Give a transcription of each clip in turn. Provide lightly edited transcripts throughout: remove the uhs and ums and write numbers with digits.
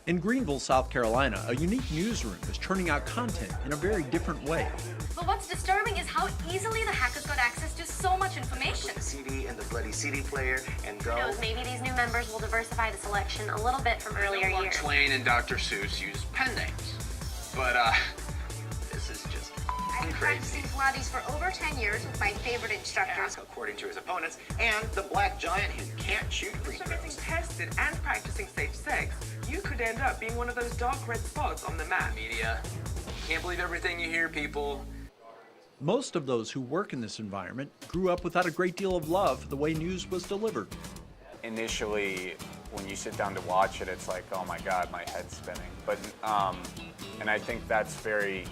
In Greenville, South Carolina, a unique newsroom is churning out content in a very different way. But what's disturbing is how easily the hackers got access to so much information. Put the CD in the bloody CD player and go. Who knows, maybe these new members will diversify the selection a little bit from earlier years. Twain and Dr. Seuss use pen names. But, this is just I've been practicing Pilates for over 10 years with my favorite instructors. According to his opponents, and the black giant who can't shoot free So getting throws. tested and practicing safe sex, you could end up being one of those dark red spots on the map. media. Can't believe everything you hear, people. Most of those who work in this environment grew up without a great deal of love for the way news was delivered. Initially, when you sit down to watch it, it's like, oh my God, my head's spinning. But, and I think that's very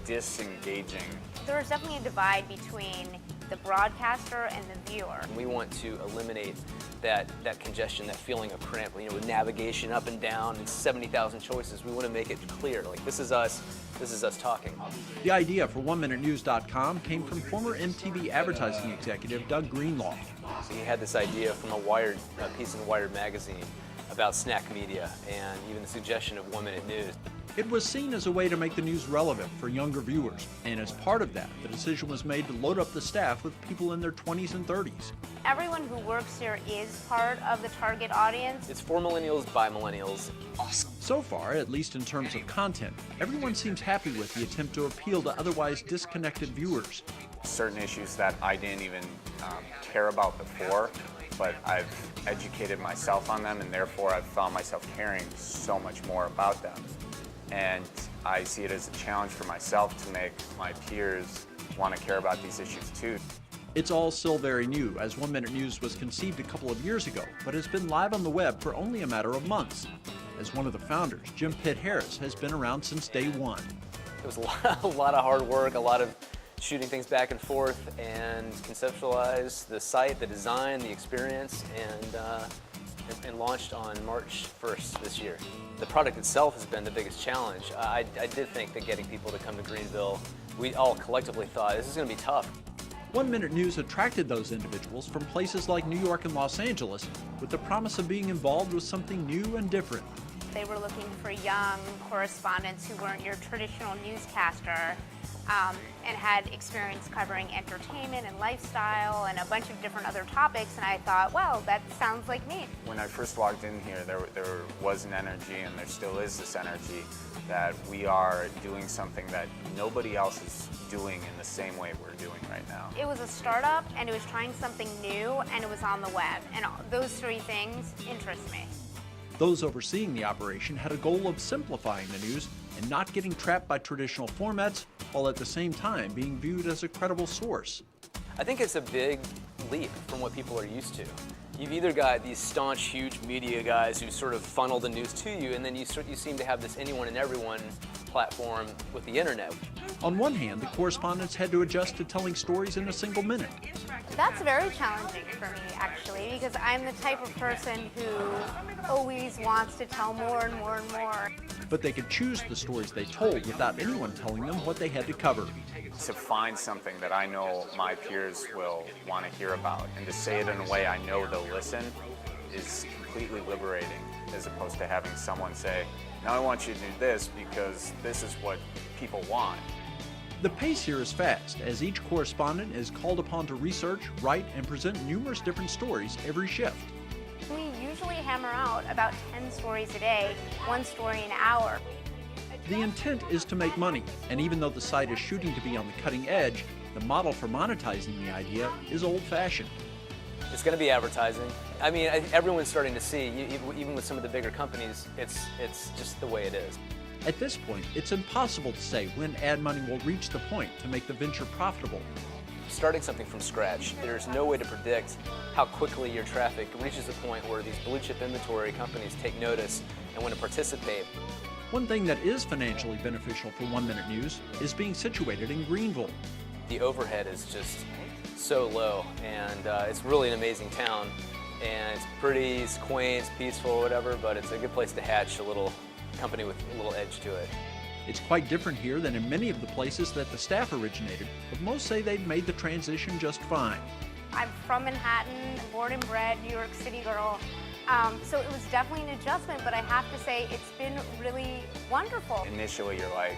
disengaging. There's definitely a divide between the broadcaster and the viewer. We want to eliminate that congestion, that feeling of cramp, with navigation up and down and 70,000 choices. We want to make it clear, like this is us talking. The idea for OneMinuteNews.com came from former MTV advertising executive Doug Greenlaw. He had this idea from a piece in Wired magazine about snack media and even the suggestion of 1 Minute News. It was seen as a way to make the news relevant for younger viewers, and as part of that, the decision was made to load up the staff with people in their 20s and 30s. Everyone who works here is part of the target audience. It's for millennials by millennials. So far, at least in terms of content, everyone seems happy with the attempt to appeal to otherwise disconnected viewers. Certain issues that I didn't even care about before, but I've educated myself on them, and therefore I've found myself caring so much more about them. And I see it as a challenge for myself to make my peers want to care about these issues too. It's all still very new, as 1 Minute News was conceived a couple of years ago, but has been live on the web for only a matter of months. As one of the founders, Jim Pitt Harris has been around since day one. It was a lot of hard work, a lot of shooting things back and forth, and conceptualize the site, the design, the experience, and launched on March 1st this year. The product itself has been the biggest challenge. I did think that getting people to come to Greenville, we all collectively thought this is going to be tough. 1 Minute News attracted those individuals from places like New York and Los Angeles with the promise of being involved with something new and different. They were looking for young correspondents who weren't your traditional newscaster and had experience covering entertainment and lifestyle and a bunch of different other topics, and I thought, well, that sounds like me. When I first walked in here, there was an energy, and there still is this energy, that we are doing something that nobody else is doing in the same way we're doing right now. It was a startup, and it was trying something new, and it was on the web, and those three things interest me. Those overseeing the operation had a goal of simplifying the news and not getting trapped by traditional formats, while at the same time being viewed as a credible source. I think it's a big leap from what people are used to. You've either got these staunch, huge media guys who sort of funnel the news to you, and then you seem to have this anyone and everyone platform with the internet. On one hand, the correspondents had to adjust to telling stories in a single minute. That's very challenging for me, actually, because I'm the type of person who always wants to tell more and more and more. But they could choose the stories they told without anyone telling them what they had to cover. To find something that I know my peers will want to hear about, and to say it in a way I know they'll listen, is completely liberating, as opposed to having someone say, now I want you to do this because this is what people want. The pace here is fast, as each correspondent is called upon to research, write, and present numerous different stories every shift. We usually hammer out about 10 stories a day, one story an hour. The intent is to make money, and even though the site is shooting to be on the cutting edge, the model for monetizing the idea is old-fashioned. It's going to be advertising. I mean, everyone's starting to see, even with some of the bigger companies, it's just the way it is. At this point, it's impossible to say when ad money will reach the point to make the venture profitable. Starting something from scratch, there's no way to predict how quickly your traffic reaches a point where these blue chip inventory companies take notice and want to participate. One thing that is financially beneficial for 1 Minute News is being situated in Greenville. The overhead is just so low, and it's really an amazing town, and it's pretty, it's quaint, it's peaceful, whatever, but it's a good place to hatch a little company with a little edge to it. It's quite different here than in many of the places that the staff originated, but most say they've made the transition just fine. I'm from Manhattan, born and bred New York City girl. So it was definitely an adjustment, but I have to say it's been really wonderful. Initially, you're like,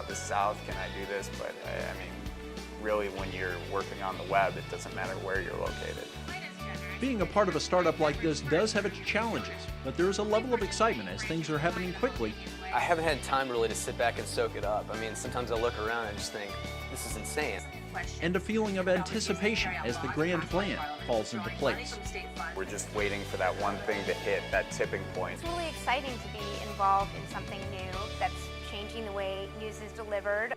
the South, can I do this? But I mean, really, when you're working on the web, it doesn't matter where you're located. Being a part of a startup like this does have its challenges, but there is a level of excitement as things are happening quickly. I haven't had time really to sit back and soak it up. I mean, sometimes I look around and just think, this is insane. And a feeling of anticipation as the grand plan falls into place. We're just waiting for that one thing to hit, that tipping point. It's really exciting to be involved in something new that's changing the way news is delivered.